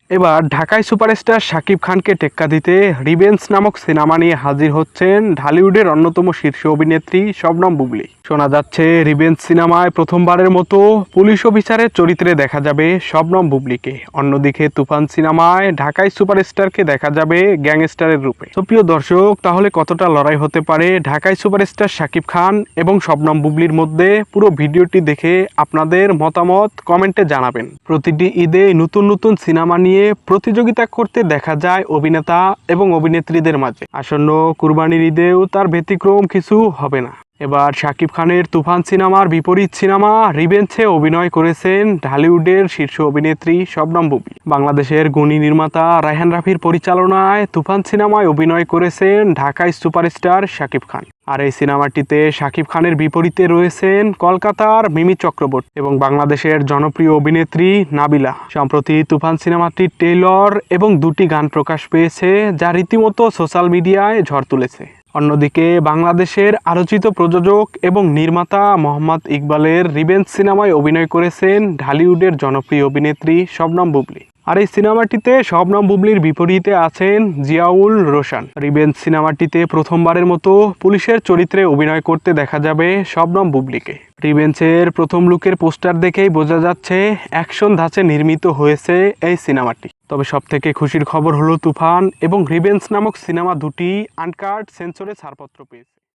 এবার ঢাকায় সুপারস্টার শাকিব খানকে টেক্কা দিতে রিভেঞ্জ নামক সিনেমা নিয়ে হাজির হচ্ছেন ঢালিউডের অন্যতম শীর্ষ অভিনেত্রী শবনম বুবলী। শোনা যাচ্ছে রিভেঞ্জ সিনেমায় প্রথমবারের মতো পুলিশ অফিসারের চরিত্রে দেখা যাবে শবনম বুবলীকে। অন্যদিকে তুফান সিনেমায় ঢাকায় সুপারস্টারকে দেখা যাবে গ্যাংস্টারের রূপে। তো প্রিয় দর্শক, তাহলে কতটা লড়াই হতে পারে ঢাকায় সুপারস্টার শাকিব খান এবং শবনম বুবলীর মধ্যে? পুরো ভিডিওটি দেখে আপনাদের মতামত কমেন্টে জানাবেন। প্রতিটি ঈদে নতুন নতুন সিনেমা নিয়ে প্রতিযোগিতা করতে দেখা যায় অভিনেতা এবং অভিনেত্রীদের মাঝে। আসন্ন কুরবানির ঈদেও তার ব্যতিক্রম কিছু হবে না। এবার শাকিব খানের তুফান সিনেমার বিপরীত সিনেমা রিভেঞ্জে অভিনয় করেছেন ঢালিউডের শীর্ষ অভিনেত্রী শবনম বুবলী। বাংলাদেশের গুণী নির্মাতা রায়হান রাফির পরিচালনায় তুফান সিনেমায় অভিনয় করেছেন ঢাকায় সুপারস্টার শাকিব খান। আর এই সিনেমাটিতে শাকিব খানের বিপরীতে রয়েছেন কলকাতার মিমি চক্রবর্তী এবং বাংলাদেশের জনপ্রিয় অভিনেত্রী নাবিলা। সম্প্রতি তুফান সিনেমাটির ট্রেইলার এবং দুটি গান প্রকাশ পেয়েছে, যা রীতিমতো সোশ্যাল মিডিয়ায় ঝড় তুলেছে। অন্যদিকে বাংলাদেশের আলোচিত প্রযোজক এবং নির্মাতা মোহাম্মদ ইকবালের রিভেঞ্জ সিনেমায় অভিনয় করেছেন ঢালিউডের জনপ্রিয় অভিনেত্রী শবনম বুবলী। আর এই সিনেমাটিতে শবনম বুবলীর বিপরীতে আছেন জিয়াউল রোশান। রিভেঞ্জ সিনেমাটিতে প্রথমবারের মতো পুলিশের চরিত্রে অভিনয় করতে দেখা যাবে শবনম বুবলীকে। রিভেঞ্জের প্রথম লুকের পোস্টার দেখেই বোঝা যাচ্ছে অ্যাকশন ধাঁচে নির্মিত হয়েছে এই সিনেমাটি। তবে সবথেকে খুশির খবর হলো তুফান এবং রিভেঞ্জ নামক সিনেমা দুটি আনকাট সেন্সরে ছাড়পত্র পেয়েছে।